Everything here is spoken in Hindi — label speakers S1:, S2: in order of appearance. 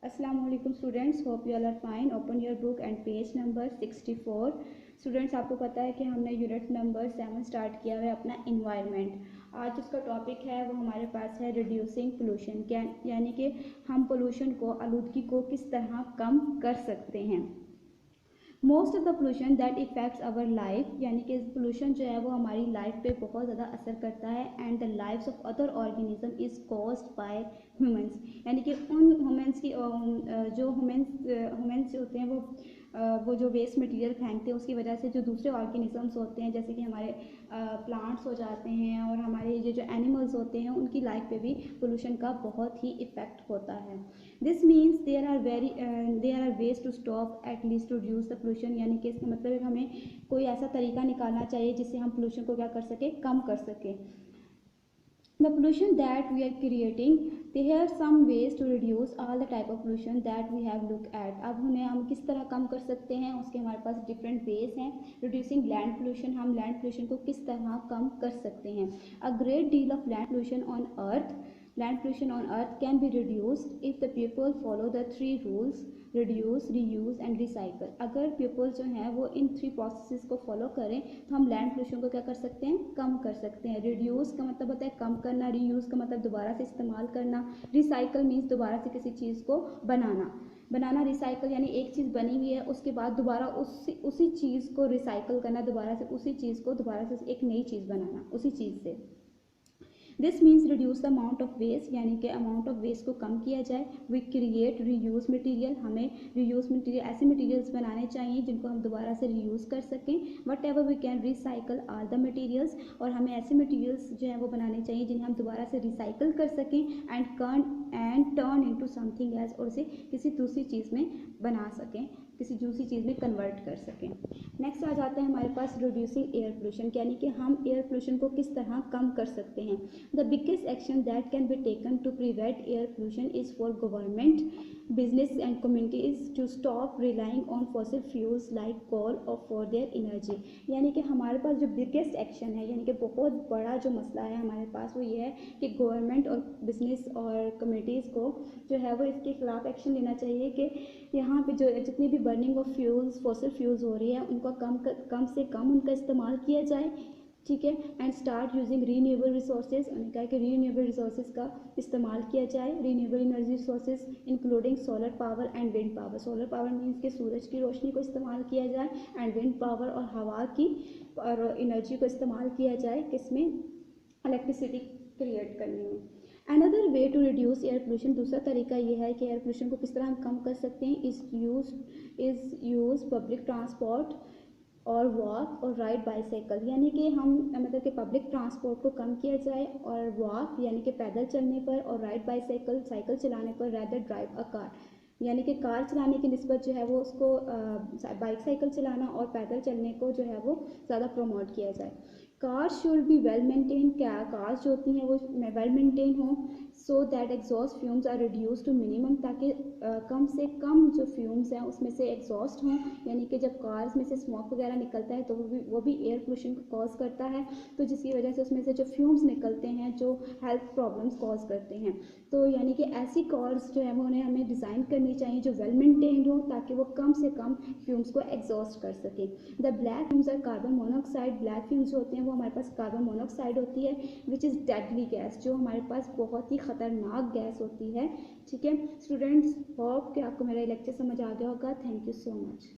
S1: अस्सलाम वालेकुम students, hope you all are fine. Open your book and page number 64। Students, आपको पता है कि हमने यूनिट नंबर 7 स्टार्ट किया है अपना इन्वायरमेंट। आज जिसका टॉपिक है वो हमारे पास है रिड्यूसिंग पोल्यूशन, क्या यानी कि हम पोल्यूशन को, आलूदगी को किस तरह कम कर सकते हैं। Most of the pollution that affects our life, यानी कि पोल्यूशन जो है वो हमारी लाइफ पे बहुत ज़्यादा असर करता है। And the lifes of other organism is caused by humans, यानी कि उन ह्यूमंस की जो ह्यूमंस होते हैं वो जो वेस्ट मटेरियल फेंकते हैं उसकी वजह से जो दूसरे ऑर्गेनिजम्स होते हैं, जैसे कि हमारे प्लांट्स हो जाते हैं और हमारे ये जो एनिमल्स होते हैं, उनकी लाइफ पे भी पोल्यूशन का बहुत ही इफेक्ट होता है। This means there are ways to stop at least to reduce the pollution, यानी कि इसका मतलब हमें कोई ऐसा तरीका निकालना चाहिए जिससे हम पोल्यूशन को क्या कर सकें, कम कर सकें। The pollution that we are creating, there are some ways to reduce all the type of pollution that we have looked at। अब उन्हें हम किस तरह कम कर सकते हैं, उसके हमारे पास डिफरेंट वेज हैं। रिड्यूसिंग लैंड पोल्यूशन, हम लैंड पोल्यूशन को किस तरह कम कर सकते हैं। A great deal of land pollution on earth, land pollution on earth can be reduced if the people follow the 3 rules: reduce, reuse and recycle। अगर पीपल जो हैं वो इन 3 प्रोसेसेस को फॉलो करें तो हम लैंड पोल्यूशन को क्या कर सकते हैं, कम कर सकते हैं। रिड्यूस का मतलब होता है कम करना, रीयूज़ का मतलब दोबारा से इस्तेमाल करना, रिसाइकल मीन्स दोबारा से किसी चीज़ को बनाना। रिसाइकल यानी एक चीज़ बनी हुई है उसके बाद दोबारा उसी चीज़ को रिसाइकल करना, दोबारा से उसी चीज़ को दोबारा से एक नई चीज़ बनाना उसी चीज़ से। This means reduce the amount of waste, यानी कि अमाउंट ऑफ वेस्ट को कम किया जाए। वी क्रिएट रीयूज मटेरियल, हमें रीयूज मटेरियल ऐसे मटेरियल्स बनाने चाहिए जिनको हम दोबारा से रीयूज़ कर सकें। Whatever we can recycle are the materials, और हमें ऐसे मटेरियल्स जो हैं वो बनाने चाहिए जिन्हें हम दोबारा से रिसाइकल कर सकें and turn into something else, और उसे किसी दूसरी चीज़ में बना सकें, किसी दूसरी चीज़ में कन्वर्ट कर सकें। नेक्स्ट आ जाते हैं हमारे पास रिड्यूसिंग एयर पोल्यूशन, यानी कि हम एयर पोल्यूशन को किस तरह कम कर सकते हैं। The biggest action that can be taken to prevent air pollution is for government, business and communities to stop relying on fossil fuels like coal or for their energy. यानी कि हमारे पास जो बिगेस्ट एक्शन है, यानी कि बहुत बड़ा जो मसला है हमारे पास, वो ये है कि गवर्नमेंट और बिजनेस और कम्युनिटीज़ को जो है वो इसके खिलाफ एक्शन लेना चाहिए कि यहाँ पे जो जितनी भी burning of fuels, fossil fuels हो रही है, उनको कम से कम उनका इस्तेमाल किया जाए, ठीक है। And start using renewable resources, उन्होंने कहा कि रीन्यूएबल रिसोर्सेज का इस्तेमाल किया जाए। Renewable energy resources including solar power and wind power. Solar power means कि सूरज की रोशनी को इस्तेमाल किया जाए, एंड विंड पावर और हवा की और एनर्जी को इस्तेमाल किया जाए, किसमें, इलेक्ट्रिसिटी क्रिएट करने में। Another way to reduce air pollution, दूसरा तरीका ये है कि एयर पोल्यूशन को किस तरह हम कम कर सकते हैं। इज़ यूज पब्लिक ट्रांसपोर्ट और वॉक और राइड बाईसाइकिल, यानी कि हम मतलब कि पब्लिक ट्रांसपोर्ट को कम किया जाए, और वॉक यानी कि पैदल चलने पर, और राइड बाईसाइकिल साइकिल चलाने पर, रैदर ड्राइव अ कार, यानी कि कार चलाने की निस्बत जो है वो उसको बाइक साइकिल चलाना और पैदल चलने को जो है वो ज़्यादा प्रमोट किया जाए। Cars should be well maintain, क्या कार्स जो होती हैं वो वेल मेंटेन हो, so that exhaust fumes are reduce to minimum, ताकि कम से कम जो फ्यूम्स हैं उसमें से एग्जॉस्ट हों, यानी कि जब कार्स में से स्मोक वगैरह निकलता है तो वो भी एयर पोल्यूशन को कॉज करता है, तो जिसकी वजह से उसमें से जो फ्यूम्स निकलते हैं जो हेल्थ प्रॉब्लम्स कॉज करते हैं। तो यानी कि ऐसी कार्स जो है वो उन्हें हमें डिज़ाइन करनी चाहिए जो वेल मेंटेन्ड हो, ताकि वो कम से कम फ्यूम्स को एग्जॉस्ट कर सकें। The black fumes are carbon monoxide, black fumes जो होते हैं वो हमारे पास कार्बन मोनोऑक्साइड होती है, विच इज़ डेडली गैस, जो हमारे पास बहुत ही ख़तरनाक गैस होती है, ठीक है। स्टूडेंट्स, होप कि आपको मेरा लेक्चर समझ आ गया होगा। Thank you so much.